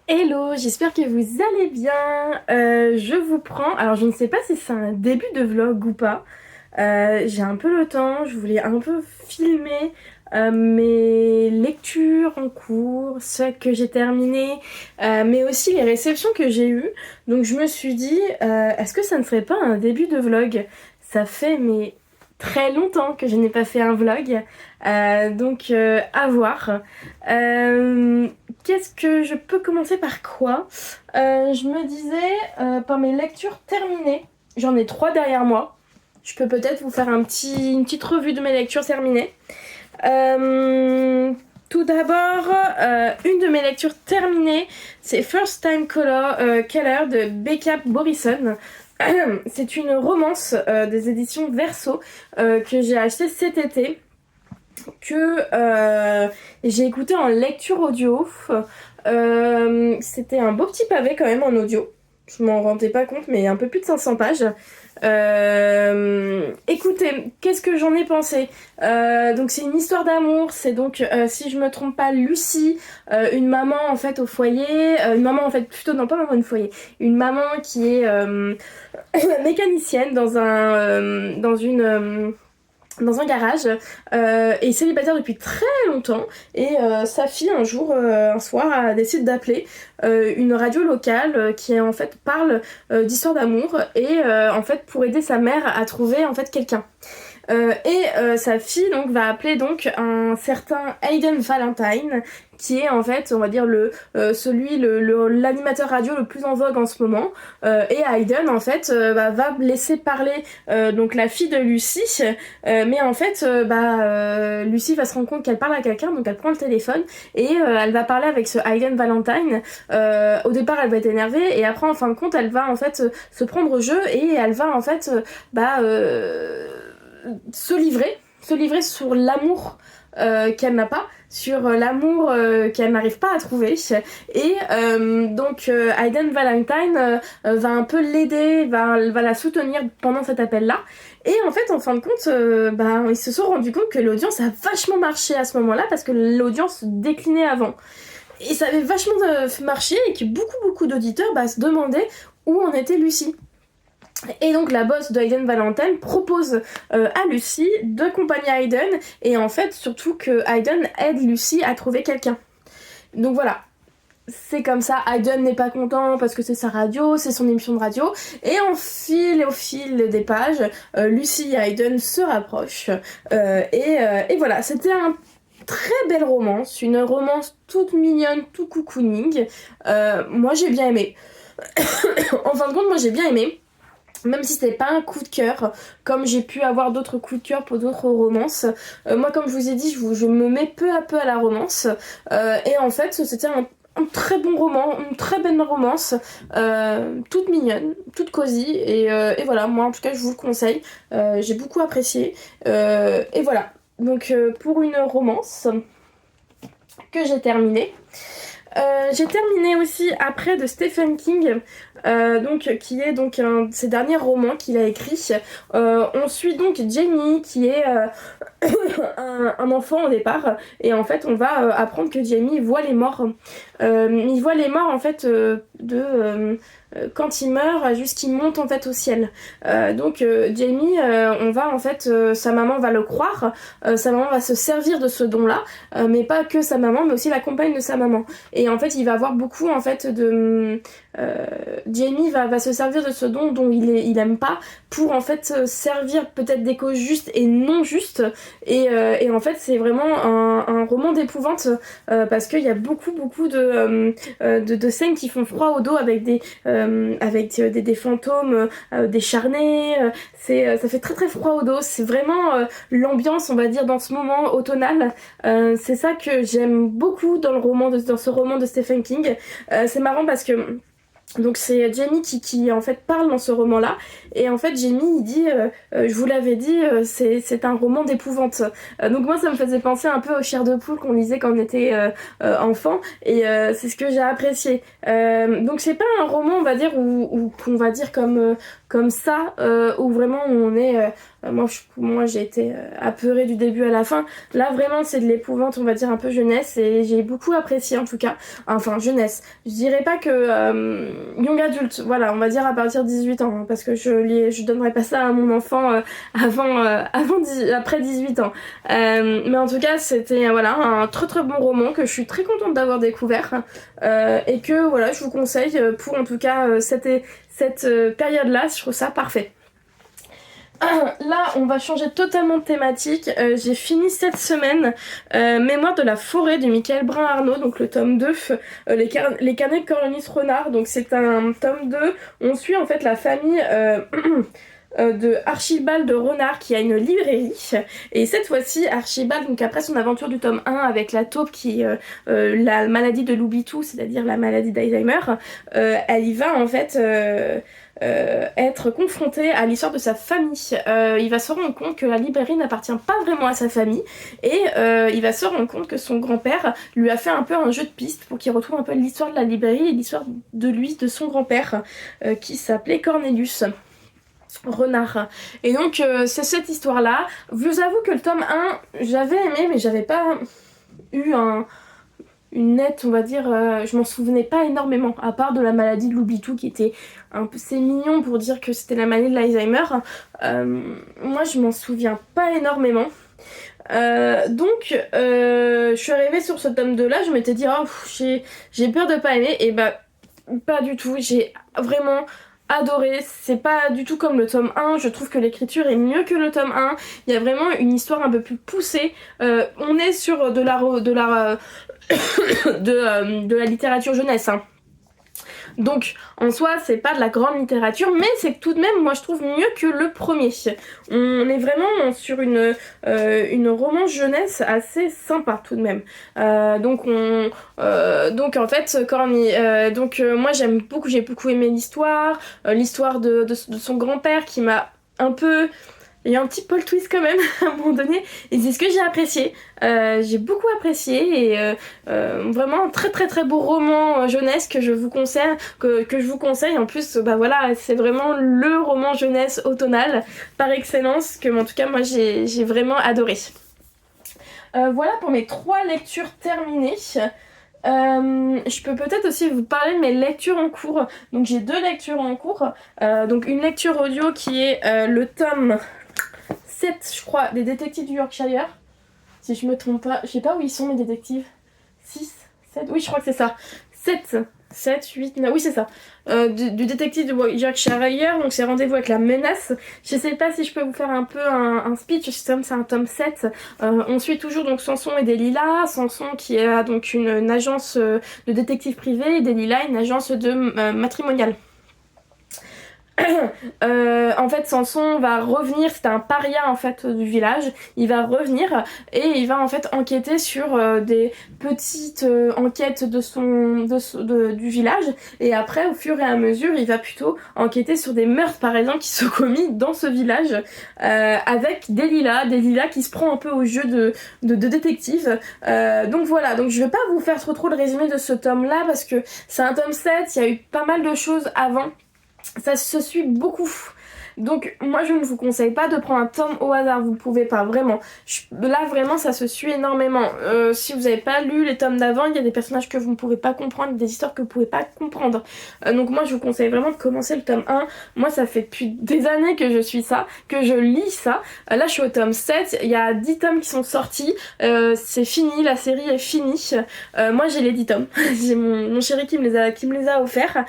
Hello, j'espère que vous allez bien. Je vous prends. Alors, je ne sais pas si c'est un début de vlog ou pas. J'ai un peu le temps. Je voulais un peu filmer mes lectures en cours, ce que j'ai terminé, mais aussi les réceptions que j'ai eues. Donc, je me suis dit, est-ce que ça ne serait pas un début de vlog? Ça fait très longtemps que je n'ai pas fait un vlog. Donc, à voir. Euh, Qu'est-ce que je peux commencer par quoi? Je me disais, par mes lectures terminées, j'en ai 3 derrière moi. Je peux peut-être vous faire une petite revue de mes lectures terminées. Euh, Tout d'abord, une de mes lectures terminées, c'est First Time Color de Becca Borisson. C'est une romance des éditions Verso que j'ai achetée cet été, que j'ai écouté en lecture audio. C'était un beau petit pavé quand même en audio. Je m'en rendais pas compte, mais un peu plus de 500 pages. Écoutez, qu'est-ce que j'en ai pensé? Donc c'est une histoire d'amour. C'est donc, si je me trompe pas, Lucie, une maman en fait au foyer, une maman en fait plutôt non pas maman au foyer, une maman qui est mécanicienne dans un garage, et célibataire depuis très longtemps, et sa fille un soir a décidé d'appeler une radio locale qui en fait parle d'histoire d'amour, et en fait pour aider sa mère à trouver en fait quelqu'un. Sa fille donc va appeler donc un certain Hayden Valentine, qui est en fait on va dire l'animateur radio le plus en vogue en ce moment. Et Hayden en fait va laisser parler donc la fille de Lucie, mais en fait Lucie va se rendre compte qu'elle parle à quelqu'un, donc elle prend le téléphone et elle va parler avec ce Hayden Valentine. Au départ elle va être énervée, et après en fin de compte elle va en fait se prendre au jeu, et elle va en fait se livrer sur l'amour qu'elle n'a pas, sur l'amour qu'elle n'arrive pas à trouver. Et Hayden Valentine va un peu l'aider, va la soutenir pendant cet appel-là. Et en fait, en fin de compte, ils se sont rendus compte que l'audience a vachement marché à ce moment-là, parce que l'audience déclinait avant. Et ça avait vachement marché, et que beaucoup d'auditeurs se demandaient où en était Lucie. Et donc la boss de Hayden Valentine propose à Lucie d'accompagner Hayden, et en fait surtout que Hayden aide Lucie à trouver quelqu'un. Donc voilà, c'est comme ça. Hayden n'est pas content parce que c'est sa radio, c'est son émission de radio, et au fil des pages, Lucie et Hayden se rapprochent, et voilà, c'était un très belle romance, une romance toute mignonne, tout cocooning. Moi j'ai bien aimé. En fin de compte, moi j'ai bien aimé. Même si c'était pas un coup de cœur, comme j'ai pu avoir d'autres coups de cœur pour d'autres romances. Moi, comme je vous ai dit, je me mets peu à peu à la romance. Et en fait, c'était un très bon roman, une très belle romance, toute mignonne, toute cosy. Et voilà, moi en tout cas, je vous le conseille. J'ai beaucoup apprécié. Et voilà. Donc, pour une romance que j'ai terminée. J'ai terminé aussi après de Stephen King, qui est donc un de ses derniers romans qu'il a écrit. On suit donc Jamie, qui est un enfant au départ, et en fait on va apprendre que Jamie voit les morts. Il voit les morts en fait quand il meurt jusqu'il monte en fait au ciel. Jamie, on va en fait, sa maman va le croire, sa maman va se servir de ce don-là, mais pas que sa maman, mais aussi la compagne de sa maman. Et en fait, il va avoir beaucoup en fait Jamie va se servir de ce don dont il aime pas, pour en fait servir peut-être des causes justes et non justes. Et en fait, c'est vraiment un roman d'épouvante, parce qu'il y a beaucoup de scènes qui font froid au dos, avec des fantômes, des charnets. Ça fait très froid au dos. C'est vraiment l'ambiance, on va dire, dans ce moment automnal. C'est ça que j'aime beaucoup dans ce roman de Stephen King. C'est marrant parce que Donc c'est Jamie qui en fait parle dans ce roman-là, et en fait Jamie il dit je vous l'avais dit, c'est un roman d'épouvante. Donc moi ça me faisait penser un peu aux Chairs de poule qu'on lisait quand on était enfant, et c'est ce que j'ai apprécié. Donc c'est pas un roman on va dire où qu'on va dire comme ça, où vraiment on est moi j'ai été apeurée du début à la fin. Là vraiment c'est de l'épouvante on va dire un peu jeunesse, et j'ai beaucoup apprécié en tout cas. Enfin jeunesse, je dirais pas que young adulte, voilà, on va dire à partir de 18 ans, hein, parce que je donnerais pas ça à mon enfant après 18 ans. Mais en tout cas, c'était voilà, un très très bon roman que je suis très contente d'avoir découvert, et que voilà, je vous conseille pour en tout cas cette période-là, je trouve ça parfait. Là, on va changer totalement de thématique. J'ai fini cette semaine Mémoire de la forêt de Michael Brun-Arnaud, donc le tome 2, les carnets de Coriolis Renard. Donc c'est un tome 2, on suit en fait la famille de Archibald Renard qui a une librairie, et cette fois-ci Archibald, donc après son aventure du tome 1 avec la taupe qui la maladie de l'oublitou, c'est-à-dire la maladie d'Alzheimer, elle y va en fait être confronté à l'histoire de sa famille. Il va se rendre compte que la librairie n'appartient pas vraiment à sa famille, et il va se rendre compte que son grand-père lui a fait un peu un jeu de piste pour qu'il retrouve un peu l'histoire de la librairie et l'histoire de lui, de son grand-père, qui s'appelait Cornelius Renard. Et donc c'est cette histoire-là. Je vous avoue que le tome 1, j'avais aimé, mais j'avais pas eu une nette, on va dire, je m'en souvenais pas énormément, à part de la maladie de l'oublitou qui était un peu, c'est mignon pour dire que c'était la maladie de l'Alzheimer. Moi je m'en souviens pas énormément. Donc je suis arrivée sur ce tome 2 là, je m'étais dit oh, j'ai peur de pas aimer, et bah pas du tout, j'ai vraiment adoré. C'est pas du tout comme le tome 1, je trouve que l'écriture est mieux que le tome 1, il y a vraiment une histoire un peu plus poussée. On est sur de la littérature jeunesse, hein. Donc en soi c'est pas de la grande littérature, mais c'est tout de même, moi je trouve, mieux que le premier. On est vraiment sur une romance jeunesse assez sympa tout de même. Donc en fait moi j'ai beaucoup aimé l'histoire, de son grand-père qui m'a un peu... Il y a un petit plot twist quand même à un moment donné, et c'est ce que j'ai apprécié. J'ai beaucoup apprécié, et vraiment un très très très beau roman jeunesse que je vous conseille, que je vous conseille. En plus, bah voilà, c'est vraiment le roman jeunesse automnal par excellence que en tout cas moi j'ai vraiment adoré. Voilà pour mes 3 lectures terminées. Je peux peut-être aussi vous parler de mes lectures en cours. Donc j'ai 2 lectures en cours. Donc une lecture audio qui est le tome 7, je crois, des détectives du Yorkshire. Si je me trompe pas, je sais pas où ils sont mes détectives. 6, 7, oui je crois que c'est ça. 7, 8, 9, oui c'est ça. Du détective du Yorkshire, donc c'est Rendez-vous avec la menace. Je sais pas si je peux vous faire un peu un speech, c'est un tome 7. On suit toujours donc Samson et Delilah. Samson qui a donc une agence de détective privé, et Delilah une agence de matrimoniale. En fait Samson va revenir, c'était un paria en fait du village, il va revenir et il va en fait enquêter sur des petites enquêtes du village, et après au fur et à mesure il va plutôt enquêter sur des meurtres par exemple qui sont commis dans ce village, avec Delilah qui se prend un peu au jeu de détective. Donc voilà, donc je vais pas vous faire trop le résumé de ce tome là parce que c'est un tome 7, il y a eu pas mal de choses avant. Ça se suit beaucoup. Donc moi je ne vous conseille pas de prendre un tome au hasard, vous pouvez pas, vraiment. Là vraiment ça se suit énormément. Si vous n'avez pas lu les tomes d'avant, il y a des personnages que vous ne pouvez pas comprendre, des histoires que vous ne pouvez pas comprendre. Donc moi je vous conseille vraiment de commencer le tome 1. Moi ça fait depuis des années que je suis ça, que je lis ça. Là je suis au tome 7, il y a 10 tomes qui sont sortis. C'est fini, la série est finie. Moi j'ai les 10 tomes. J'ai mon chéri qui me les a offerts.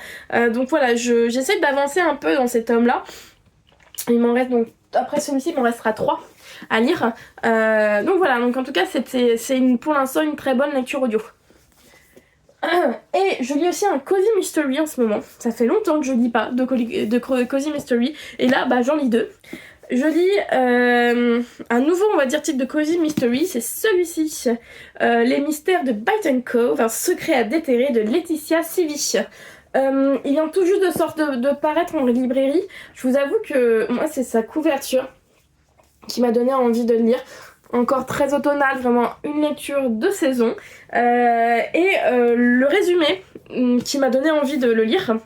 Donc voilà, j'essaie d'avancer un peu dans ces tomes là. Il m'en reste donc, après celui-ci, il m'en restera 3 à lire. Donc voilà, donc en tout cas, c'est pour l'instant une très bonne lecture audio. Et je lis aussi un Cozy Mystery en ce moment. Ça fait longtemps que je lis pas de Cozy Mystery. Et là, bah j'en lis 2. Je lis un nouveau, on va dire, type de Cozy Mystery. C'est celui-ci. Les mystères de Byton Cove, un secret à déterrer de Laetitia Sivi. Il vient tout juste de paraître en librairie. Je vous avoue que moi, c'est sa couverture qui m'a donné envie de le lire. Encore très automnal, vraiment une lecture de saison. Le résumé qui m'a donné envie de le lire.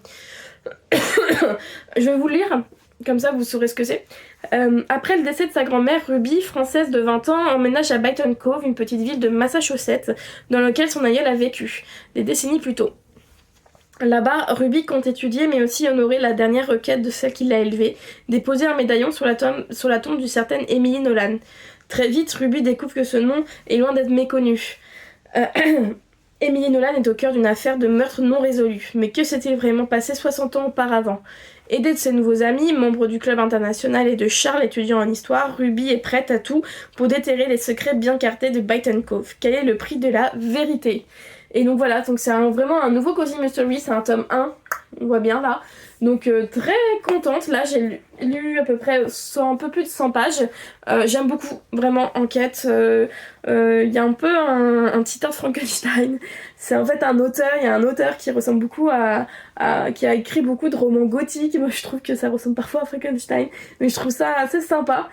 Je vais vous le lire, comme ça vous saurez ce que c'est. Après le décès de sa grand-mère, Ruby, française de 20 ans, emménage à Byton Cove, une petite ville de Massachusetts, dans laquelle son aïeul a vécu, des décennies plus tôt. Là-bas, Ruby compte étudier mais aussi honorer la dernière requête de celle qui l'a élevée, déposer un médaillon sur la tombe d'une certaine Emily Nolan. Très vite, Ruby découvre que ce nom est loin d'être méconnu. Emily Nolan est au cœur d'une affaire de meurtre non résolu. Mais que s'est-il vraiment passé 60 ans auparavant ? Aidée de ses nouveaux amis, membres du club international et de Charles, étudiant en histoire, Ruby est prête à tout pour déterrer les secrets bien cartés de Byton Cove. Quel est le prix de la vérité ? Et donc voilà, donc c'est vraiment un nouveau Cozy Mystery, c'est un tome 1, on voit bien là. Donc très contente, là j'ai lu à peu près un peu plus de 100 pages. J'aime beaucoup, vraiment, enquête. Il y a un peu un petit air Frankenstein. C'est en fait il y a un auteur qui ressemble beaucoup qui a écrit beaucoup de romans gothiques. Moi je trouve que ça ressemble parfois à Frankenstein, mais je trouve ça assez sympa.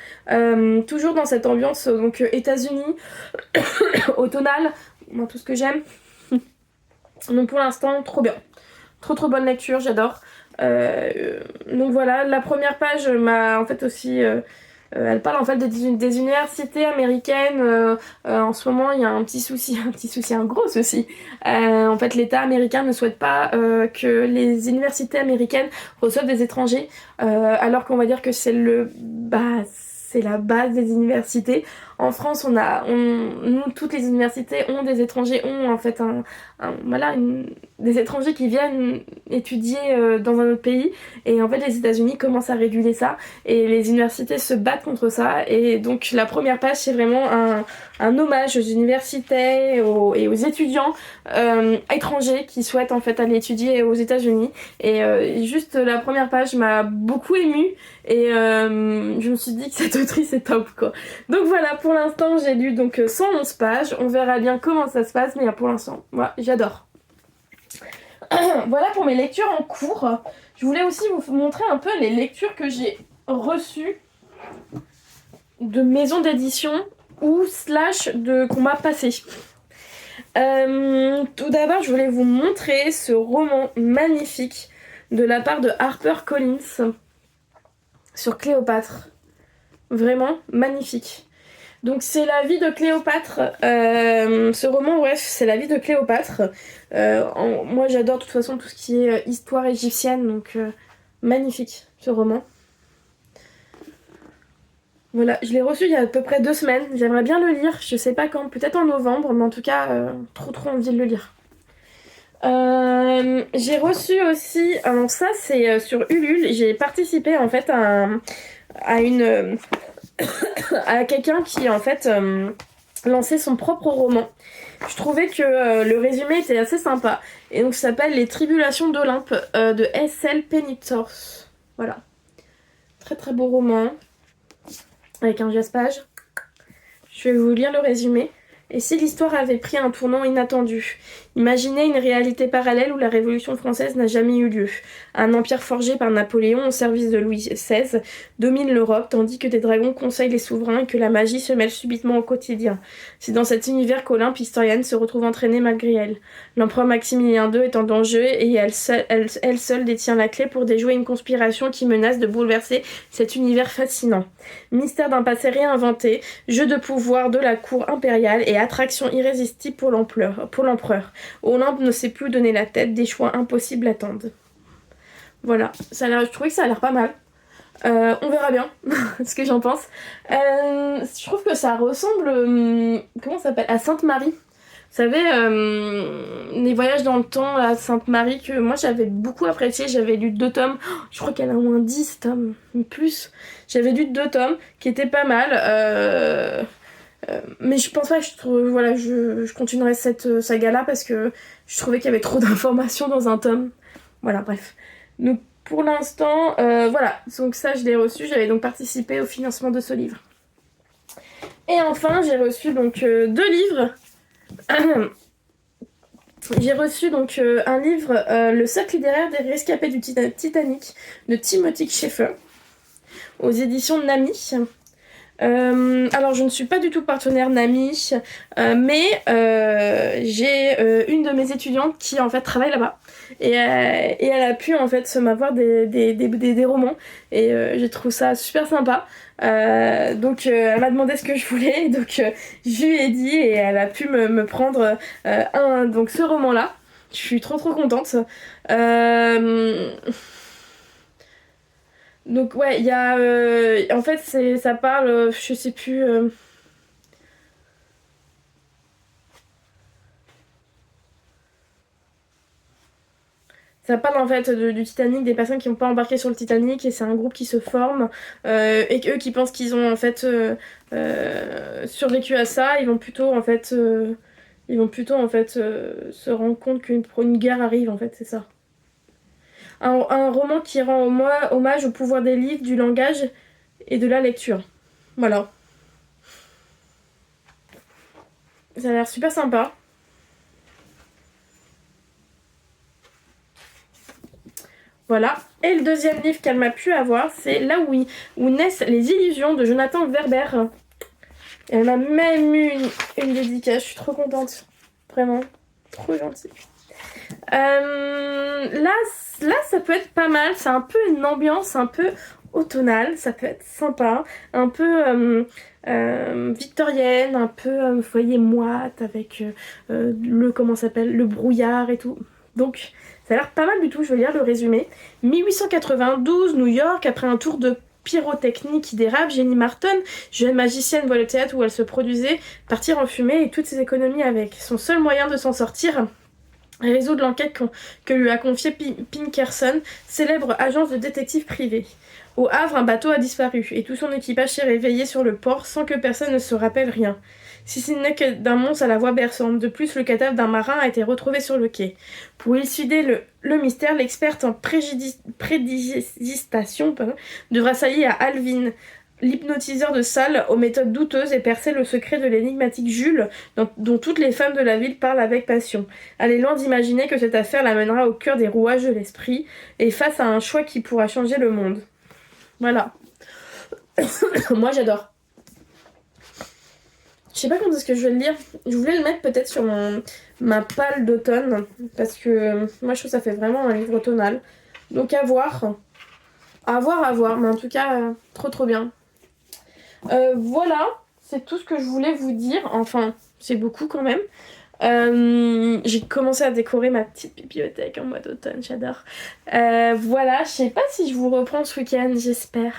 Toujours dans cette ambiance donc États-Unis, automnale, moi tout ce que j'aime. Donc pour l'instant, trop bien. Trop bonne lecture, j'adore. Donc voilà, la première page m'a en fait aussi... elle parle en fait des universités américaines. En ce moment, il y a un gros souci. En fait, l'État américain ne souhaite pas que les universités américaines reçoivent des étrangers, alors qu'on va dire que c'est c'est la base des universités. En France, nous, toutes les universités ont des étrangers, ont en fait des étrangers qui viennent étudier dans un autre pays. Et en fait, les États-Unis commencent à réguler ça. Et les universités se battent contre ça. Et donc, la première page, c'est vraiment un hommage aux universités et aux étudiants étrangers qui souhaitent en fait aller étudier aux États-Unis. Et juste la première page m'a beaucoup émue. Et je me suis dit que cette autrice est top, quoi. Donc voilà, pour l'instant j'ai lu donc 111 pages. On verra bien comment ça se passe, mais pour l'instant, moi j'adore. Voilà pour mes lectures en cours. Je voulais aussi vous montrer un peu les lectures que j'ai reçues de maisons d'édition ou qu'on m'a passé. Tout d'abord, je voulais vous montrer ce roman magnifique de la part de HarperCollins sur Cléopâtre. Vraiment magnifique. Donc c'est la vie de Cléopâtre. Ce roman, bref, c'est la vie de Cléopâtre. Moi j'adore de toute façon tout ce qui est histoire égyptienne, donc magnifique ce roman. Voilà, je l'ai reçu il y a à peu près 2 semaines. J'aimerais bien le lire, je sais pas quand, peut-être en novembre, mais en tout cas, trop envie de le lire. J'ai reçu aussi, alors ça c'est sur Ulule, j'ai participé en fait à quelqu'un qui en fait lançait son propre roman. Je trouvais que le résumé était assez sympa. Et donc ça s'appelle Les Tribulations d'Olympe de S.L. Penitors. Voilà. Très beau roman. Avec un jaspage. Je vais vous lire le résumé. Et si l'histoire avait pris un tournant inattendu ? Imaginez une réalité parallèle où la Révolution française n'a jamais eu lieu. Un empire forgé par Napoléon au service de Louis XVI domine l'Europe, tandis que des dragons conseillent les souverains et que la magie se mêle subitement au quotidien. C'est dans cet univers qu'Olympe, historienne, se retrouve entraînée malgré elle. L'empereur Maximilien II est en danger et elle seule détient la clé pour déjouer une conspiration qui menace de bouleverser cet univers fascinant. Mystère d'un passé réinventé, jeu de pouvoir de la cour impériale et attraction irrésistible pour l'empereur. Olympe ne sait plus où donner la tête, des choix impossibles attendent. Voilà, je trouvais que ça a l'air pas mal. On verra bien ce que j'en pense. Je trouve que ça ressemble, comment ça s'appelle, à Sainte-Marie. Vous savez, les voyages dans le temps à Sainte-Marie que moi j'avais beaucoup apprécié. J'avais lu 2 tomes. Je crois qu'il y en a au moins 10 tomes, plus. J'avais lu 2 tomes qui étaient pas mal. Mais je pense pas que je continuerai cette saga-là parce que je trouvais qu'il y avait trop d'informations dans un tome. Voilà, bref. Donc pour l'instant, voilà. Donc ça, je l'ai reçu. J'avais donc participé au financement de ce livre. Et enfin, j'ai reçu donc 2 livres. J'ai reçu donc un livre, Le Cercle littéraire des rescapés du Titanic de Timothy Schaeffer, aux éditions Nami. Alors je ne suis pas du tout partenaire Nami, mais j'ai une de mes étudiantes qui en fait travaille là-bas et elle a pu en fait m'avoir des romans et j'ai trouvé ça super sympa. Donc elle m'a demandé ce que je voulais, donc je lui ai dit et elle a pu me prendre donc ce roman-là. Je suis trop contente. Donc ouais, il y a... en fait, ça parle, je sais plus... ça parle en fait du Titanic, des personnes qui n'ont pas embarqué sur le Titanic, et c'est un groupe qui se forme, et eux qui pensent qu'ils ont en fait survécu à ça, ils vont plutôt en fait se rendre compte qu'une guerre arrive, en fait, c'est ça. Un roman qui rend hommage au pouvoir des livres, du langage et de la lecture. Voilà. Ça a l'air super sympa. Voilà. Et le deuxième livre qu'elle m'a pu avoir, c'est Là où naissent les illusions de Jonathan Werber. Elle m'a même eu une dédicace, je suis trop contente. Vraiment, trop gentille. Là, ça peut être pas mal. C'est un peu une ambiance un peu automnale, ça peut être sympa. Un peu victorienne, un peu foyer moite avec le brouillard et tout. Donc, ça a l'air pas mal du tout, je vais lire le résumé. 1892, New York, après un tour de pyrotechnie qui dérape, Jenny Martin, jeune magicienne, voit le théâtre où elle se produisait partir en fumée et toutes ses économies avec. Son seul moyen de s'en sortir, résoudre l'enquête que lui a confiée Pinkerton, célèbre agence de détective privé. Au Havre, un bateau a disparu et tout son équipage s'est réveillé sur le port sans que personne ne se rappelle rien. Si ce n'est que d'un monstre à la voix berçante. De plus, le cadavre d'un marin a été retrouvé sur le quai. Pour élucider le mystère, l'experte en prédigestation devra s'allier à Alvin, l'hypnotiseur de salle aux méthodes douteuses, et percer le secret de l'énigmatique Jules, dont toutes les femmes de la ville parlent avec passion. Elle est loin d'imaginer que cette affaire l'amènera au cœur des rouages de l'esprit, et face à un choix qui pourra changer le monde. Voilà. Moi, j'adore. Je sais pas quand est-ce que je vais le lire. Je voulais le mettre peut-être sur ma palle d'automne, parce que moi, je trouve que ça fait vraiment un livre automnal. Donc, à voir. À voir. Mais en tout cas, trop bien. Voilà, c'est tout ce que je voulais vous dire. Enfin, c'est beaucoup quand même. J'ai commencé à décorer ma petite bibliothèque en mois d'automne, j'adore. Voilà, je sais pas si je vous reprends ce week-end, j'espère.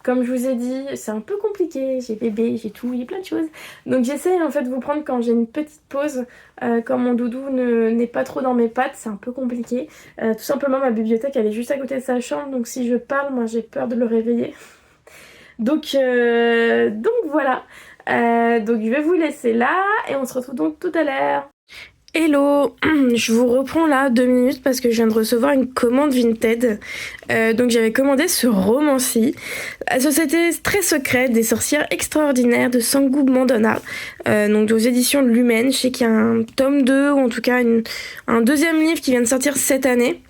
Comme je vous ai dit, c'est un peu compliqué, j'ai bébé, j'ai tout, il y a plein de choses. Donc j'essaie en fait de vous prendre quand j'ai une petite pause, quand mon doudou n'est pas trop dans mes pattes, c'est un peu compliqué. Tout simplement, ma bibliothèque elle est juste à côté de sa chambre, donc si je parle, moi j'ai peur de le réveiller. Donc voilà. Donc je vais vous laisser là et on se retrouve donc tout à l'heure. Hello, je vous reprends là 2 minutes parce que je viens de recevoir une commande Vinted. Donc j'avais commandé ce roman-ci, La Société très secrète des sorcières extraordinaires de Sangu Mandana, donc aux éditions de Lumen. Je sais qu'il y a un tome 2 ou en tout cas un deuxième livre qui vient de sortir cette année.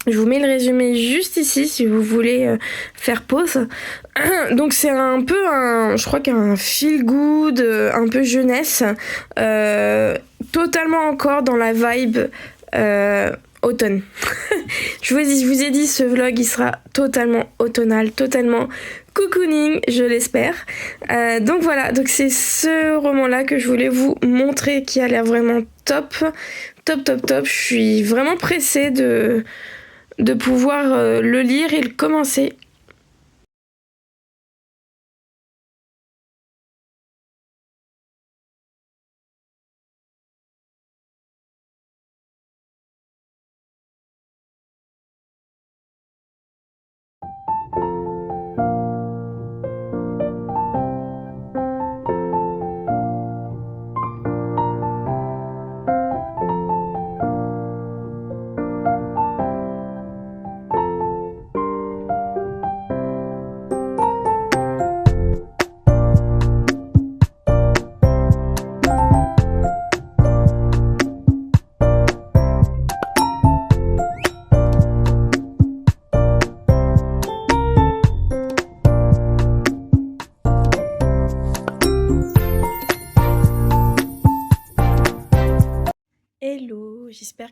Je vous mets le résumé juste ici si vous voulez faire pause. Donc c'est un peu je crois qu'un feel good, un peu jeunesse, totalement encore dans la vibe automne. je vous ai dit, ce vlog il sera totalement automnal, totalement cocooning, je l'espère. Donc voilà, donc c'est ce roman-là que je voulais vous montrer qui a l'air vraiment top. Je suis vraiment pressée de pouvoir le lire et le commencer.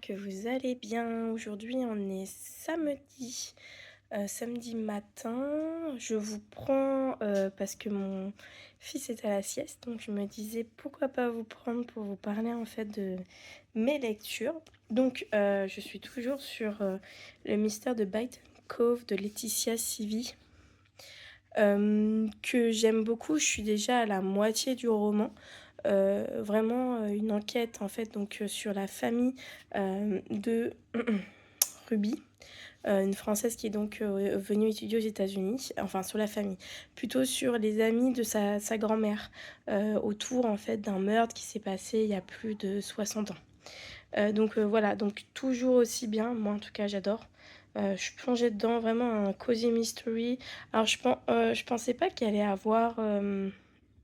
que vous allez bien. Aujourd'hui on est samedi matin. Je vous prends parce que mon fils est à la sieste, donc je me disais pourquoi pas vous prendre pour vous parler en fait de mes lectures. Donc je suis toujours sur le mystère de Brighton Cove de Laetitia Sivi. Que j'aime beaucoup. Je suis déjà à la moitié du roman. Vraiment une enquête en fait donc sur la famille de Ruby, une Française qui est donc venue étudier aux États-Unis, enfin sur la famille, plutôt sur les amis de sa grand-mère, autour en fait d'un meurtre qui s'est passé il y a plus de 60 ans. Donc voilà, donc toujours aussi bien, moi en tout cas j'adore. Je suis plongée dedans, vraiment un cozy mystery. Alors je pensais pas qu'il allait avoir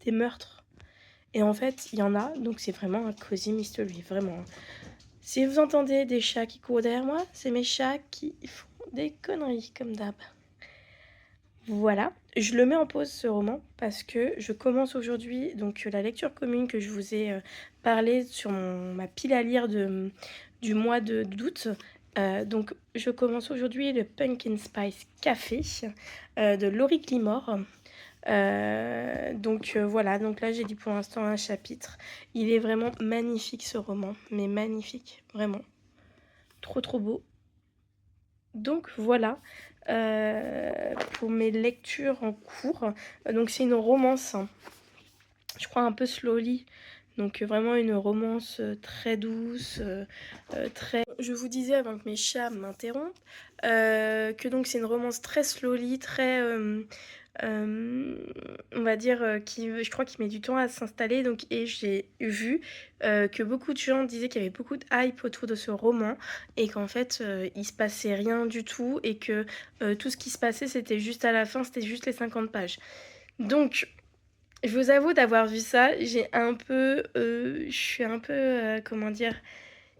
des meurtres. Et en fait, il y en a, donc c'est vraiment un cozy mystery, vraiment. Si vous entendez des chats qui courent derrière moi, c'est mes chats qui font des conneries, comme d'hab. Voilà, je le mets en pause ce roman parce que je commence aujourd'hui donc la lecture commune que je vous ai parlé sur ma pile à lire du mois d'août. Donc je commence aujourd'hui le Pumpkin Spice Café de Laurie Glimore. Voilà, donc là j'ai dit pour l'instant un chapitre. Il est vraiment magnifique ce roman, mais magnifique, vraiment. Trop trop beau. Donc voilà pour mes lectures en cours. Donc c'est une romance, hein. Je crois un peu slowly. Donc vraiment une romance très douce, très... Je vous disais avant que mes chats m'interrompent que donc c'est une romance très slowly, très... on va dire je crois qu'il met du temps à s'installer, donc, et j'ai vu que beaucoup de gens disaient qu'il y avait beaucoup de hype autour de ce roman et qu'en fait il se passait rien du tout et que tout ce qui se passait c'était juste à la fin, c'était juste les 50 pages. Donc je vous avoue d'avoir vu ça, je suis un peu, comment dire,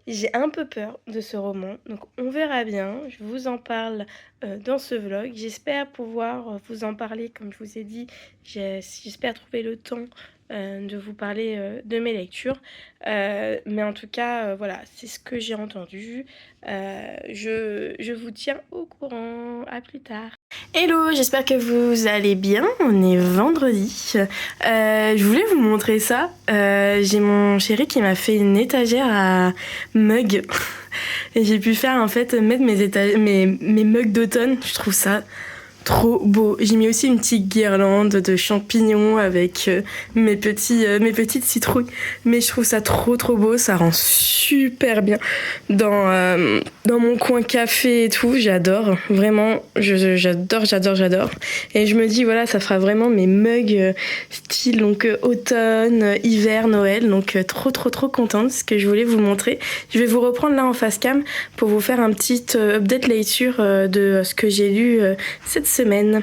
j'ai un peu peur de ce roman, donc on verra bien. Je vous en parle dans ce vlog. J'espère pouvoir vous en parler, comme je vous ai dit. J'espère trouver le temps de vous parler de mes lectures. Mais en tout cas, voilà, c'est ce que j'ai entendu. Je vous tiens au courant. À plus tard. Hello, j'espère que vous allez bien. On est vendredi. Je voulais vous montrer ça. J'ai mon chéri qui m'a fait une étagère à mugs. Et j'ai pu faire en fait mettre mes mugs d'automne. Je trouve ça trop beau. J'ai mis aussi une petite guirlande de champignons avec mes petites citrouilles. Mais je trouve ça trop trop beau. Ça rend super bien dans mon coin café et tout. J'adore. Vraiment, j'adore. Et je me dis, voilà, ça fera vraiment mes mugs style donc automne, hiver, Noël. Donc trop contente. Ce que je voulais vous montrer. Je vais vous reprendre là en face cam pour vous faire un petit update lecture de ce que j'ai lu cette semaine.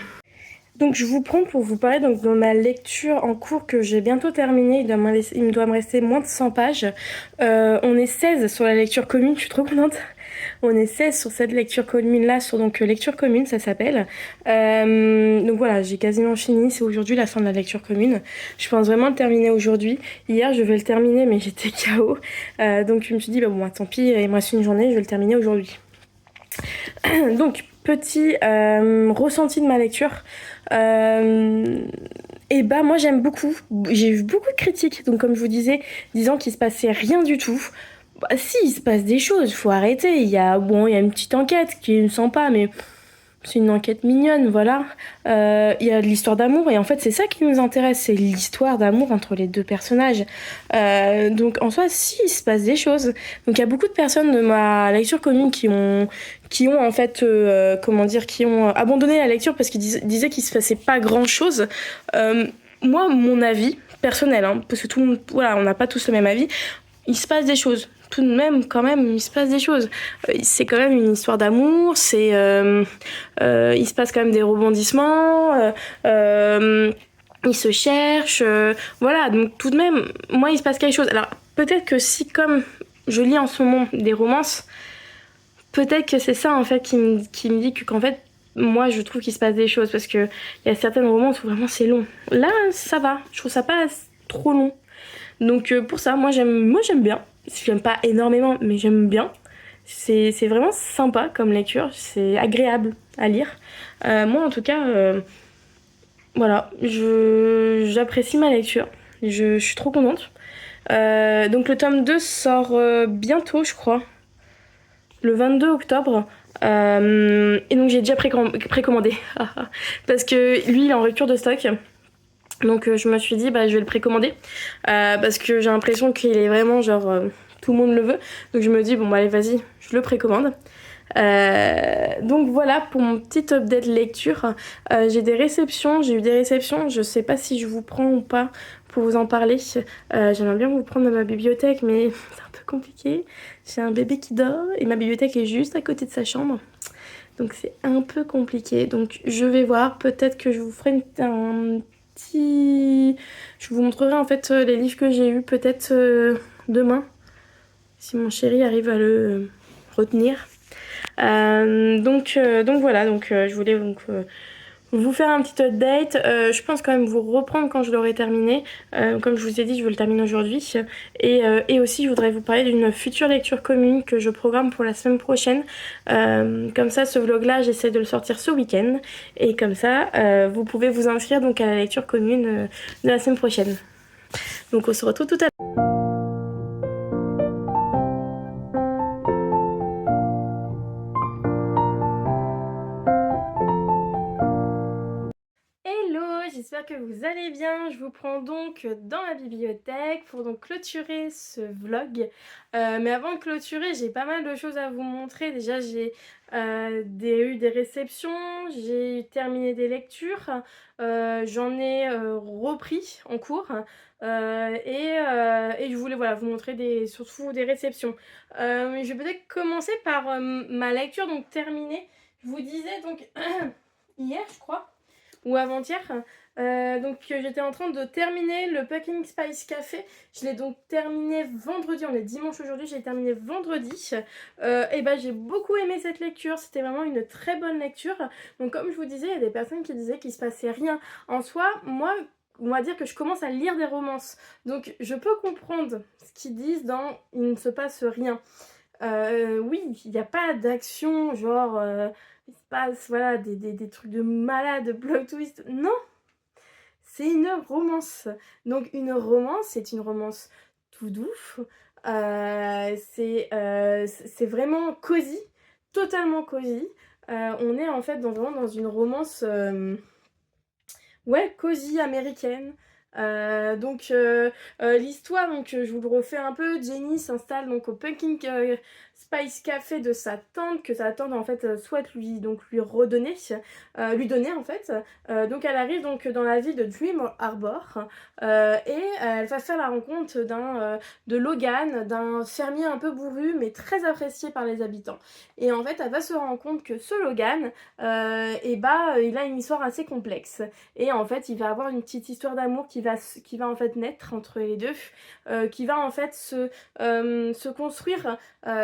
Donc je vous prends pour vous parler donc, de ma lecture en cours que j'ai bientôt terminée. Il me doit me rester moins de 100 pages. On est 16 sur la lecture commune, je suis trop contente. On est 16 sur cette lecture commune là, sur donc lecture commune ça s'appelle. Donc voilà, j'ai quasiment fini, c'est aujourd'hui la fin de la lecture commune. Je pense vraiment le terminer aujourd'hui. Hier je vais le terminer mais j'étais KO. Donc je me suis dit bah bon tant pis, il me reste une journée, je vais le terminer aujourd'hui. Donc petit ressenti de ma lecture. Et bah moi j'aime beaucoup. J'ai eu beaucoup de critiques, donc comme je vous disais, disant qu'il se passait rien du tout. Bah si, il se passe des choses, faut arrêter. Il y a une petite enquête qui est sympa, mais c'est une enquête mignonne, voilà. Il y a de l'histoire d'amour, et en fait c'est ça qui nous intéresse, c'est l'histoire d'amour entre les deux personnages. Donc en soi, si, il se passe des choses. Donc il y a beaucoup de personnes de ma lecture commune qui ont en fait, qui ont abandonné la lecture parce qu'ils disaient qu'il se passait pas grand chose. Moi, mon avis personnel, hein, parce que tout le monde, voilà, on n'a pas tous le même avis, il se passe des choses. Tout de même, quand même, il se passe des choses. C'est quand même une histoire d'amour, il se passe quand même des rebondissements, ils se cherchent, voilà, donc tout de même, moi, il se passe quelque chose. Alors, peut-être que si, comme je lis en ce moment des romances, peut-être que c'est ça, en fait, qui me dit qu'en fait, moi, je trouve qu'il se passe des choses, parce qu'il y a certaines romances où vraiment c'est long. Là, ça va, je trouve ça pas trop long. Donc pour ça, moi j'aime bien. J'aime pas énormément, mais j'aime bien. C'est vraiment sympa comme lecture, c'est agréable à lire. Moi en tout cas, voilà, j'apprécie ma lecture, je suis trop contente. Donc le tome 2 sort bientôt, je crois, le 22 octobre. Et donc j'ai déjà précommandé, parce que lui il est en rupture de stock. Donc je me suis dit bah je vais le précommander parce que j'ai l'impression qu'il est vraiment genre tout le monde le veut. Donc je me dis bon bah allez vas-y, je le précommande. Donc voilà pour mon petit update lecture. J'ai eu des réceptions, je sais pas si je vous prends ou pas pour vous en parler. J'aimerais bien vous prendre à ma bibliothèque mais c'est un peu compliqué. J'ai un bébé qui dort et ma bibliothèque est juste à côté de sa chambre. Donc c'est un peu compliqué. Donc je vais voir, peut-être que je vous ferai un petit... Je vous montrerai en fait les livres que j'ai eus peut-être demain. Si mon chéri arrive à le retenir. Donc voilà, je voulais vous faire un petit update. Je pense quand même vous reprendre quand je l'aurai terminé. Comme je vous ai dit, je veux le terminer aujourd'hui. Et aussi, je voudrais vous parler d'une future lecture commune que je programme pour la semaine prochaine. Comme ça, ce vlog-là, j'essaie de le sortir ce week-end. Et comme ça, vous pouvez vous inscrire donc à la lecture commune de la semaine prochaine. Donc on se retrouve tout à l'heure. Hello, j'espère que vous allez bien. Je vous prends donc dans ma bibliothèque pour donc clôturer ce vlog. Mais avant de clôturer, j'ai pas mal de choses à vous montrer. Déjà, j'ai eu des réceptions, j'ai terminé des lectures, j'en ai repris en cours. Et je voulais voilà, vous montrer surtout des réceptions. Mais je vais peut-être commencer par ma lecture donc terminée. Je vous disais donc hier, je crois ou avant-hier. Donc j'étais en train de terminer le Pumpkin Spice Café. Je l'ai donc terminé vendredi, on est dimanche aujourd'hui, j'ai terminé vendredi. Et ben j'ai beaucoup aimé cette lecture, c'était vraiment une très bonne lecture. Donc comme je vous disais, il y a des personnes qui disaient qu'il se passait rien. En soi, moi, on va dire que je commence à lire des romances. Donc je peux comprendre ce qu'ils disent dans il ne se passe rien. Oui, il n'y a pas d'action, genre il se passe voilà, des trucs de malade, plot twist. Non, c'est une romance. Donc une romance, c'est une romance tout doux. C'est vraiment cosy, totalement cosy. On est en fait vraiment dans une romance ouais, cosy américaine. L'histoire, donc je vous le refais un peu. Jenny s'installe donc au Pumpkin Spice Café de sa tante, que sa tante en fait souhaite lui redonner, lui donner en fait. Donc elle arrive donc dans la ville de Dream Harbor et elle va faire la rencontre de Logan, d'un fermier un peu bourru mais très apprécié par les habitants. Et en fait elle va se rendre compte que ce Logan, il a une histoire assez complexe. Et en fait, il va avoir une petite histoire d'amour qui va en fait naître entre les deux, qui va en fait se construire.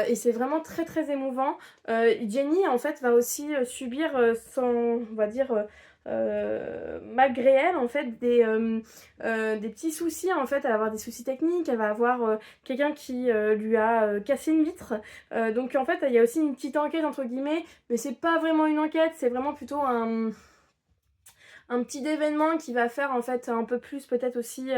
Et c'est vraiment très très émouvant. Jenny en fait va aussi subir on va dire, malgré elle en fait des petits soucis en fait. Elle va avoir des soucis techniques, elle va avoir quelqu'un qui lui a cassé une vitre. Donc en fait, il y a aussi une petite enquête entre guillemets, mais c'est pas vraiment une enquête, c'est vraiment plutôt un petit événement qui va faire en fait un peu plus peut-être aussi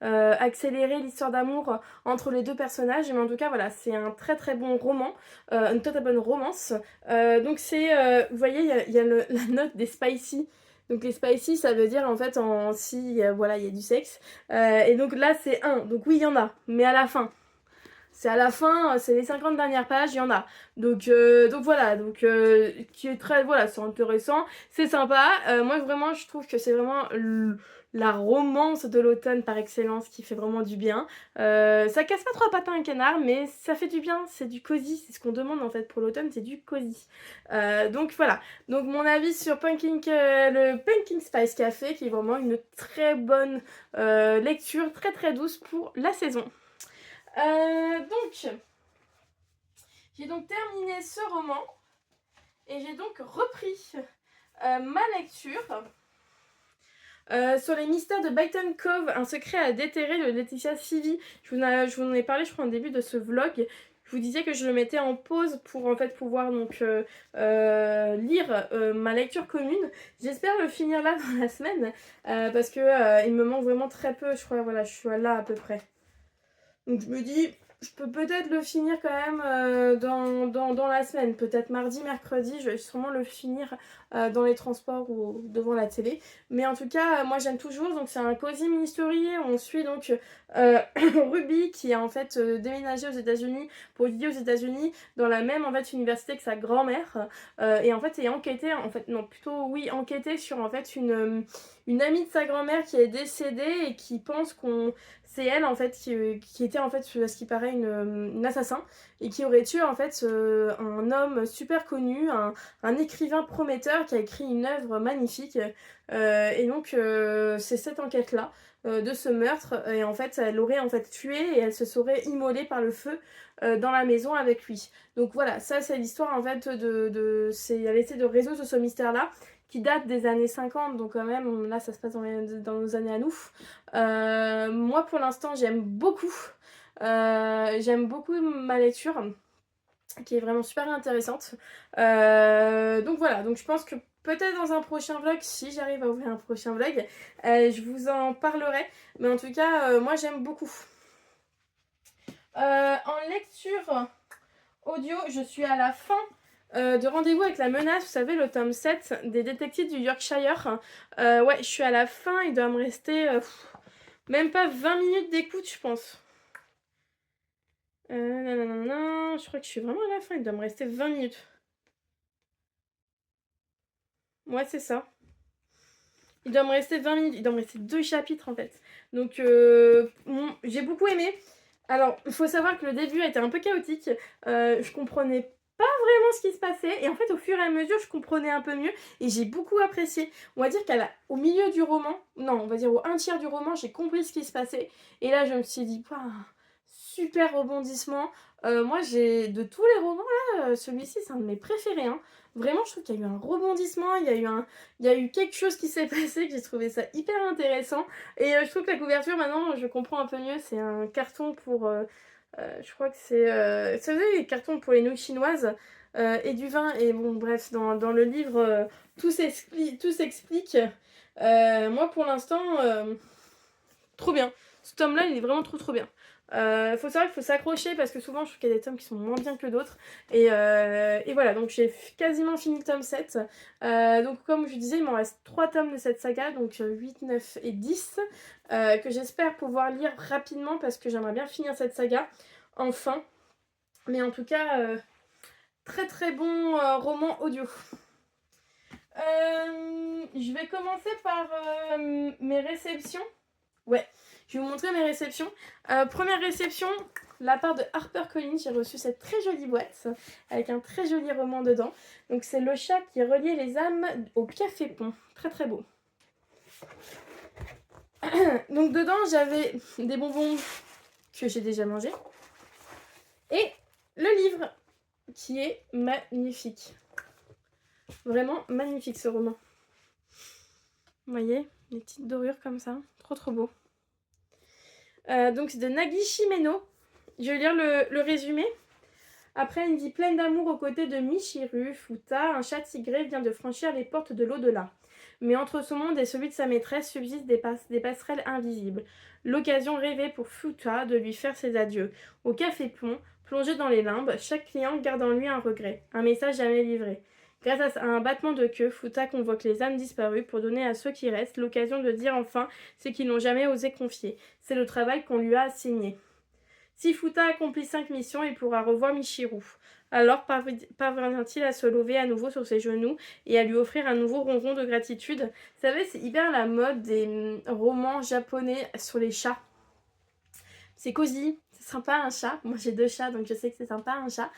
accélérer l'histoire d'amour entre les deux personnages. Mais en tout cas voilà, c'est un très très bon roman, une très très bonne romance. Donc vous voyez, il y a la note des spicy. Donc les spicy, ça veut dire en fait si voilà, il y a du sexe. Et donc là c'est 1, donc oui il y en a, mais à la fin. C'est à la fin, c'est les 50 dernières pages, il y en a. Donc voilà, qui est très, voilà, c'est intéressant, c'est sympa. Moi vraiment, je trouve que c'est vraiment la romance de l'automne par excellence qui fait vraiment du bien. Ça casse pas trois patins à un canard, mais ça fait du bien, c'est du cosy, c'est ce qu'on demande en fait pour l'automne, c'est du cosy. Donc voilà, donc mon avis sur le Pumpkin Spice Café, qui est vraiment une très bonne lecture, très très douce pour la saison. J'ai donc terminé ce roman et j'ai donc repris ma lecture sur les mystères de Brighton Cove, un secret à déterrer de Laetitia Civi. Je vous en ai parlé, je crois, au début de ce vlog, je vous disais que je le mettais en pause pour en fait pouvoir donc lire ma lecture commune. J'espère le finir là dans la semaine parce que il me manque vraiment très peu, je crois, voilà, je suis là à peu près. Donc je me dis, je peux peut-être le finir quand même dans la semaine. Peut-être mardi, mercredi, je vais sûrement le finir dans les transports ou devant la télé. Mais en tout cas, moi j'aime toujours. Donc c'est un cozy mini-story. On suit donc Ruby qui a en fait déménagé aux États-Unis pour étudier aux États-Unis dans la même en fait université que sa grand-mère. Et en fait, est enquêté, en fait, non, plutôt oui, enquêté sur en fait une amie de sa grand-mère qui est décédée et qui pense qu'on c'est elle en fait qui était en fait à ce qui paraît une assassin et qui aurait tué en fait un homme super connu, un écrivain prometteur qui a écrit une œuvre magnifique. Et donc c'est cette enquête là de ce meurtre et en fait elle l'aurait en fait tué et elle se serait immolée par le feu dans la maison avec lui. Donc voilà, ça c'est l'histoire en fait c'est elle essaie de résoudre ce mystère là qui date des années 50, donc quand même, là ça se passe dans nos années à nous. Moi pour l'instant j'aime beaucoup ma lecture qui est vraiment super intéressante. Donc voilà, donc je pense que peut-être dans un prochain vlog, si j'arrive à ouvrir un prochain vlog, je vous en parlerai. Mais en tout cas, moi j'aime beaucoup. En lecture audio, je suis à la fin de Rendez-vous avec la menace, vous savez, le tome 7 des détectives du Yorkshire. Ouais, je suis à la fin, il doit me rester même pas 20 minutes d'écoute, je pense. Je crois que je suis vraiment à la fin, il doit me rester 20 minutes. Ouais, c'est ça. Il doit me rester 20 minutes, il doit me rester 2 chapitres en fait. Donc, j'ai beaucoup aimé. Alors, il faut savoir que le début a été un peu chaotique. Je comprenais pas vraiment ce qui se passait. Et en fait, au fur et à mesure, je comprenais un peu mieux. Et j'ai beaucoup apprécié. On va dire qu'au milieu du roman, non, on va dire au 1/3 du roman, j'ai compris ce qui se passait. Et là, je me suis dit, waouh, super rebondissement. Moi, de tous les romans, là, celui-ci, c'est un de mes préférés. Hein. Vraiment, je trouve qu'il y a eu un rebondissement, il y a eu quelque chose qui s'est passé, que j'ai trouvé ça hyper intéressant. Et je trouve que la couverture, maintenant, je comprends un peu mieux. C'est un carton pour... je crois que c'est... ça faisait des cartons pour les nouilles chinoises et du vin. Et bon, bref, dans le livre, tout s'explique. Moi, pour l'instant, trop bien. Ce tome-là, il est vraiment trop bien. Faut savoir qu'il faut s'accrocher parce que souvent je trouve qu'il y a des tomes qui sont moins bien que d'autres. Et voilà, donc j'ai quasiment fini le tome 7. Donc comme je disais, il m'en reste 3 tomes de cette saga, donc 8, 9 et 10, que j'espère pouvoir lire rapidement parce que j'aimerais bien finir cette saga, enfin. Mais en tout cas, très bon roman audio. Je vais commencer par mes réceptions. Ouais, je vais vous montrer mes réceptions. Première réception, de la part de HarperCollins, j'ai reçu cette très jolie boîte avec un très joli roman dedans. Donc c'est Le chat qui reliait les âmes au café pont. Très beau. Donc dedans j'avais des bonbons que j'ai déjà mangés et le livre qui est magnifique. Vraiment magnifique ce roman. Vous voyez, les petites dorures comme ça, trop beau. Donc c'est de Nagi Shimeno. Je vais lire le résumé. Après une vie pleine d'amour aux côtés de Michiru, Futa, un chat tigré vient de franchir les portes de l'au-delà. Mais entre son monde et celui de sa maîtresse subsistent des passerelles invisibles. L'occasion rêvée pour Futa de lui faire ses adieux. Au café Plomb, plongé dans les limbes, chaque client garde en lui un regret, un message jamais livré. Grâce à un battement de queue, Futa convoque les âmes disparues pour donner à ceux qui restent l'occasion de dire enfin ce qu'ils n'ont jamais osé confier. C'est le travail qu'on lui a assigné. Si Futa accomplit 5 missions, il pourra revoir Michiru. Alors parvient-il à se lever à nouveau sur ses genoux et à lui offrir un nouveau ronron de gratitude. Vous savez, c'est hyper la mode des romans japonais sur les chats. C'est cosy, c'est sympa un chat. Moi j'ai 2 chats donc je sais que c'est sympa un chat.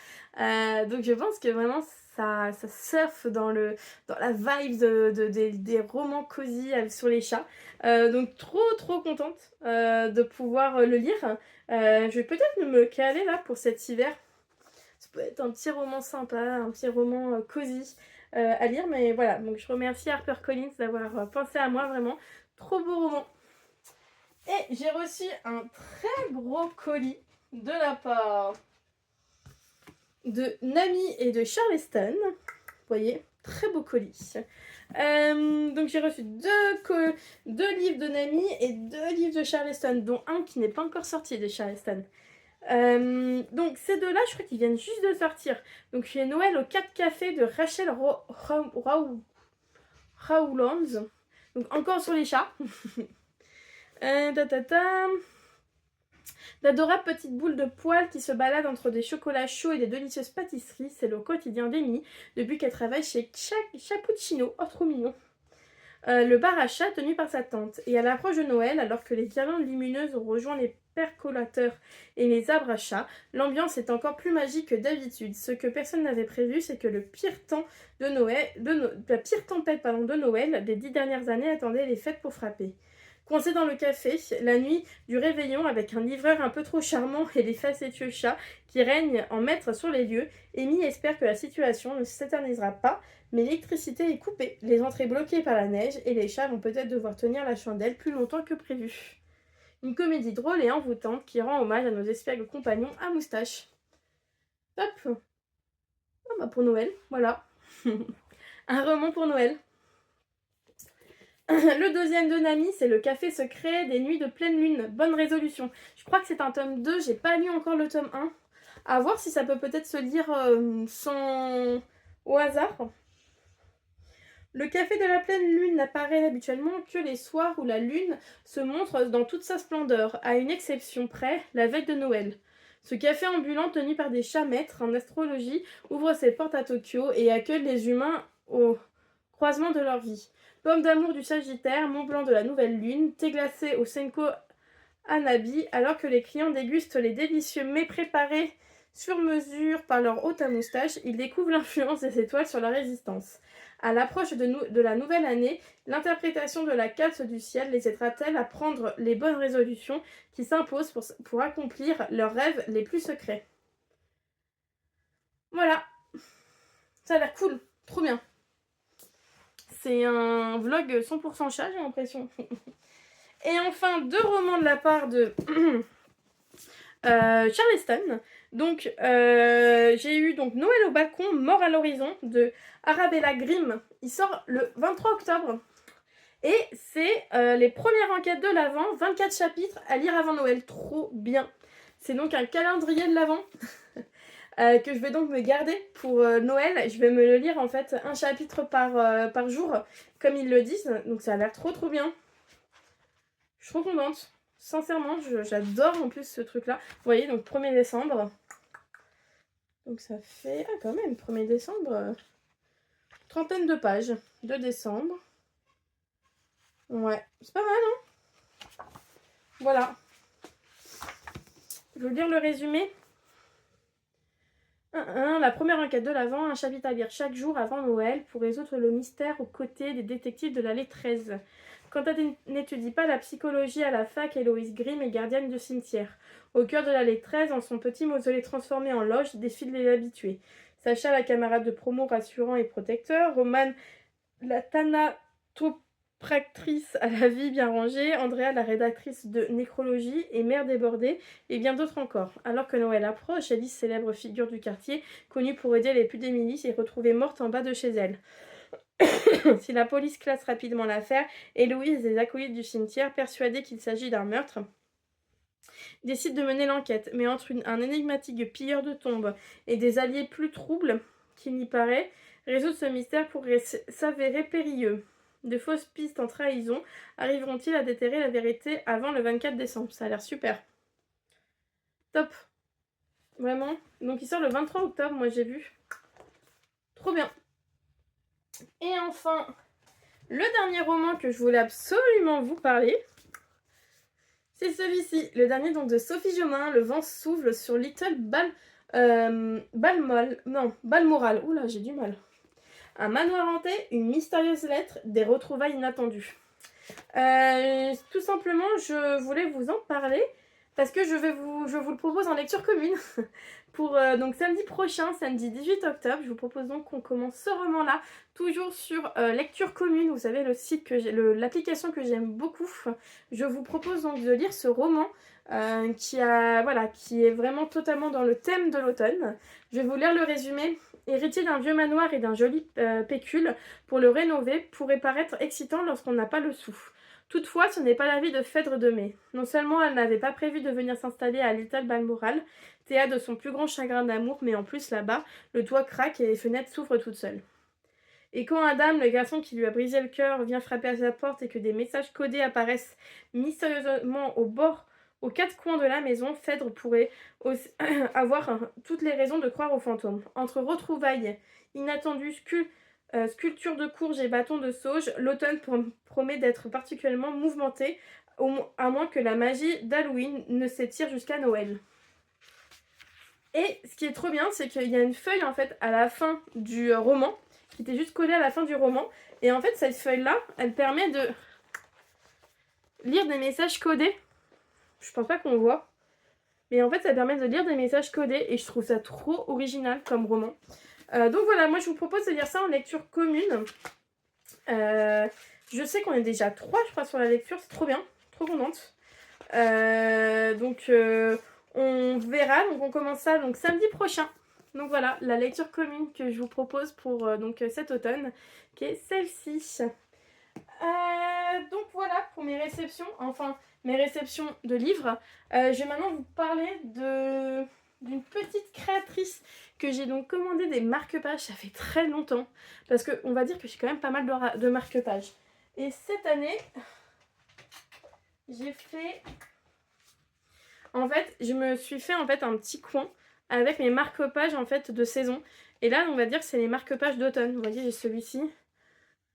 Donc je pense que vraiment ça surfe dans la vibe des romans cosy sur les chats. Donc trop contente de pouvoir le lire. Je vais peut-être me caler là pour cet hiver. Ça peut être un petit roman sympa, un petit roman cosy à lire. Mais voilà, donc je remercie HarperCollins d'avoir pensé à moi vraiment. Trop beau roman. Et j'ai reçu un très gros colis de la part de Nami et de Charleston. Vous voyez, très beau colis. Donc j'ai reçu deux livres de Nami et 2 livres de Charleston, dont un qui n'est pas encore sorti de Charleston. Donc ces deux-là, je crois qu'ils viennent juste de sortir. Donc chez Noël au 4 cafés de Rachel Rowlands. Donc encore sur les chats. D'adorables petites boules de poils qui se baladent entre des chocolats chauds et des délicieuses pâtisseries, c'est le quotidien d'Amy depuis qu'elle travaille chez Cappuccino. Oh, trop mignon. Le bar à chat tenu par sa tante. Et à l'approche de Noël, alors que les guirlandes lumineuses ont rejoint les percolateurs et les arbres à chat, l'ambiance est encore plus magique que d'habitude. Ce que personne n'avait prévu, c'est que le pire temps de Noël, la pire tempête de Noël des 10 dernières années attendait les fêtes pour frapper. Coincée dans le café, la nuit du réveillon avec un livreur un peu trop charmant et les facétieux chats qui règnent en maître sur les lieux, Amy espère que la situation ne s'éternisera pas, mais l'électricité est coupée, les entrées bloquées par la neige et les chats vont peut-être devoir tenir la chandelle plus longtemps que prévu. Une comédie drôle et envoûtante qui rend hommage à nos espiègles compagnons à moustache. Top. Ah bah pour Noël, voilà. Un roman pour Noël. Le deuxième de Nami, c'est le café secret des nuits de pleine lune. Bonne résolution. Je crois que c'est un tome 2, j'ai pas lu encore le tome 1. À voir si ça peut peut-être se lire sans... au hasard. Le café de la pleine lune n'apparaît habituellement que les soirs où la lune se montre dans toute sa splendeur, à une exception près, la veille de Noël. Ce café ambulant tenu par des chats maîtres en astrologie ouvre ses portes à Tokyo et accueille les humains au croisement de leur vie. Pomme d'amour du Sagittaire, Mont Blanc de la nouvelle lune, thé glacé au Senko Hanabi, alors que les clients dégustent les délicieux mets préparés sur mesure par leur hôte à moustache, ils découvrent l'influence des étoiles sur la résistance. À l'approche de la nouvelle année, l'interprétation de la carte du ciel les aidera-t-elle à prendre les bonnes résolutions qui s'imposent pour accomplir leurs rêves les plus secrets? Voilà, ça a l'air cool, trop bien. C'est un vlog 100% chat, j'ai l'impression. Et enfin, 2 romans de la part de Charleston. Donc, j'ai eu donc Noël au balcon, Mort à l'horizon de Arabella Grimm. Il sort le 23 octobre. Et c'est les premières enquêtes de l'Avent, 24 chapitres à lire avant Noël. Trop bien. C'est donc un calendrier de l'Avent que je vais donc me garder pour Noël. Je vais me le lire en fait un chapitre par jour, comme ils le disent. Donc ça a l'air trop bien. Je suis trop contente. Sincèrement, j'adore en plus ce truc-là. Vous voyez, donc 1er décembre. Donc ça fait, quand même, 1er décembre, trentaine de pages de décembre. Ouais, c'est pas mal, hein? Voilà. Je vais vous lire le résumé. La première enquête de l'Avent, un chapitre à lire chaque jour avant Noël pour résoudre le mystère aux côtés des détectives de l'allée 13. Quand elle n'étudie pas la psychologie à la fac, Héloïse Grimm est gardienne de cimetière. Au cœur de l'allée 13, en son petit mausolée transformé en loge, défilent les habitués. Sacha, la camarade de promo rassurant et protecteur. Romane, la thanatopractrice à la vie bien rangée. Andrea, la rédactrice de nécrologie et mère débordée. Et bien d'autres encore. Alors que Noël approche, Alice, célèbre figure du quartier, connue pour aider les plus démunis, est retrouvée morte en bas de chez elle. Si la police classe rapidement l'affaire, Héloïse et les acolytes du cimetière, persuadés qu'il s'agit d'un meurtre, décident de mener l'enquête. Mais entre un énigmatique pilleur de tombes et des alliés plus troubles qu'il n'y paraît, résoudre ce mystère pourrait s'avérer périlleux. De fausses pistes en trahison arriveront-ils à déterrer la vérité avant le 24 décembre? Ça a l'air super. Top. Vraiment. Donc il sort le 23 octobre, moi j'ai vu. Trop bien. Et enfin, le dernier roman que je voulais absolument vous parler, c'est celui-ci, le dernier donc de Sophie Jomain, Le vent souffle sur Little Balmoral. Oula, j'ai du mal. Un manoir hanté, une mystérieuse lettre, des retrouvailles inattendues. Tout simplement, je voulais vous en parler parce que je vous le propose en lecture commune pour donc samedi prochain, samedi 18 octobre. Je vous propose donc qu'on commence ce roman-là, toujours sur lecture commune. Vous savez, le site l'application que j'aime beaucoup. Je vous propose donc de lire ce roman qui est vraiment totalement dans le thème de l'automne. Je vais vous lire le résumé. Héritier d'un vieux manoir et d'un joli pécule, pour le rénover pourrait paraître excitant lorsqu'on n'a pas le sou. Toutefois, ce n'est pas l'avis de Phèdre de Mai. Non seulement elle n'avait pas prévu de venir s'installer à Little Balmoral, théâtre de son plus grand chagrin d'amour, mais en plus là-bas, le toit craque et les fenêtres s'ouvrent toutes seules. Et quand Adam, le garçon qui lui a brisé le cœur, vient frapper à sa porte et que des messages codés apparaissent mystérieusement aux quatre coins de la maison, Phèdre pourrait aussi avoir toutes les raisons de croire aux fantômes. Entre retrouvailles inattendues, sculptures de courge et bâtons de sauge, l'automne promet d'être particulièrement mouvementé, à moins que la magie d'Halloween ne s'étire jusqu'à Noël. Et ce qui est trop bien, c'est qu'il y a une feuille en fait à la fin du roman, qui était juste collée à la fin du roman. Et en fait, cette feuille-là, elle permet de lire des messages codés. Je pense pas qu'on voit. Mais en fait, ça permet de lire des messages codés. Et je trouve ça trop original comme roman. Donc voilà, moi je vous propose de lire ça en lecture commune. Je sais qu'on est déjà 3, je crois, sur la lecture. C'est trop bien. Trop contente. On verra. Donc on commence ça donc samedi prochain. Donc voilà, la lecture commune que je vous propose pour cet automne, qui est celle-ci. Donc voilà pour mes réceptions, mes réceptions de livres. Je vais maintenant vous parler d'une petite créatrice que j'ai donc commandé des marque-pages. Ça fait très longtemps, parce qu'on va dire que j'ai quand même pas mal de marque-pages. Et cette année, j'ai fait... En fait, je me suis fait un petit coin avec mes marque-pages de saison. Et là, on va dire que c'est les marque-pages d'automne. Vous voyez, j'ai celui-ci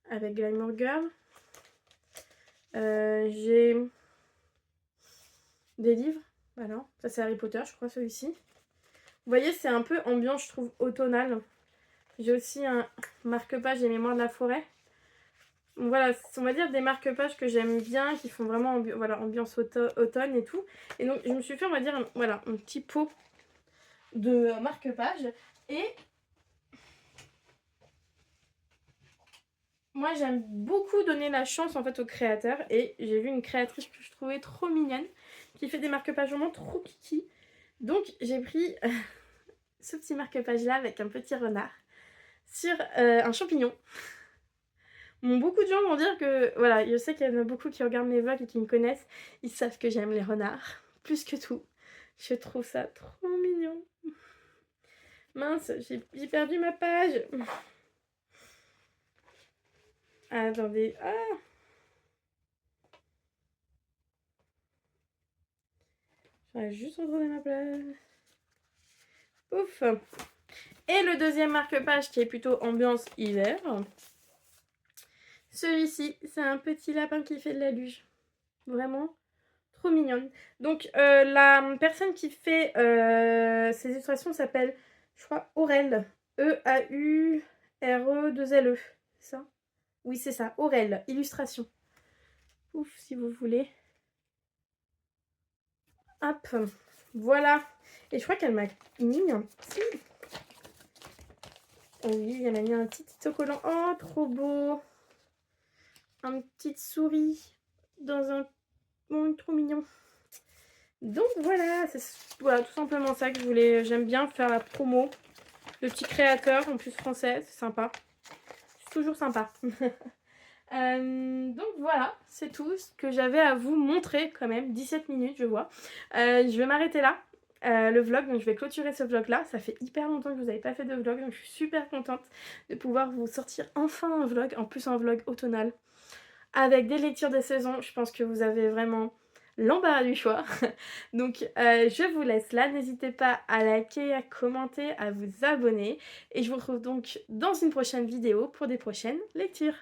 avec Glamour Girl. J'ai des livres. Voilà, ça c'est Harry Potter, je crois, celui-ci. Vous voyez, c'est un peu ambiance, je trouve, automnale. J'ai aussi un marque-page des Mémoires de la forêt. Donc voilà, on va dire des marque-pages que j'aime bien, qui font vraiment ambiance automne et tout. Et donc, je me suis fait, on va dire, un petit pot de marque-pages. Et moi, j'aime beaucoup donner la chance, aux créateurs. Et j'ai vu une créatrice que je trouvais trop mignonne, qui fait des marque-pages vraiment trop kiki. Donc, j'ai pris ce petit marque-page-là avec un petit renard sur un champignon. Beaucoup de gens vont dire que... Voilà, je sais qu'il y en a beaucoup qui regardent mes vlogs et qui me connaissent. Ils savent que j'aime les renards, plus que tout. Je trouve ça trop mignon. Mince, j'ai perdu ma page. Attendez. Ah, j'aurais juste retrouvé ma place. Ouf. Et le deuxième marque-page qui est plutôt ambiance hiver. Celui-ci, c'est un petit lapin qui fait de la luge. Vraiment trop mignonne. Donc la personne qui fait ces illustrations s'appelle, je crois, Aurel. E-A-U-R-E-2-L-E. C'est ça? Oui, c'est ça. Aurel, illustration. Ouf, si vous voulez. Hop, voilà. Et je crois qu'elle m'a mis un petit... Oh oui, elle m'a mis un petit autocollant. Oh, trop beau. Une petite souris dans un... Bon, trop mignon. Donc voilà, c'est tout simplement ça que je voulais. J'aime bien faire la promo. Le petit créateur, en plus français, c'est sympa. C'est toujours sympa. Donc voilà, c'est tout ce que j'avais à vous montrer quand même. 17 minutes, je vois. Je vais m'arrêter là. Le vlog, donc je vais clôturer ce vlog là. Ça fait hyper longtemps que vous n'avez pas fait de vlog, donc je suis super contente de pouvoir vous sortir enfin un vlog, en plus un vlog automnal avec des lectures de saison. Je pense que vous avez vraiment l'embarras du choix. Donc je vous laisse là, n'hésitez pas à liker, à commenter, à vous abonner et je vous retrouve donc dans une prochaine vidéo pour des prochaines lectures.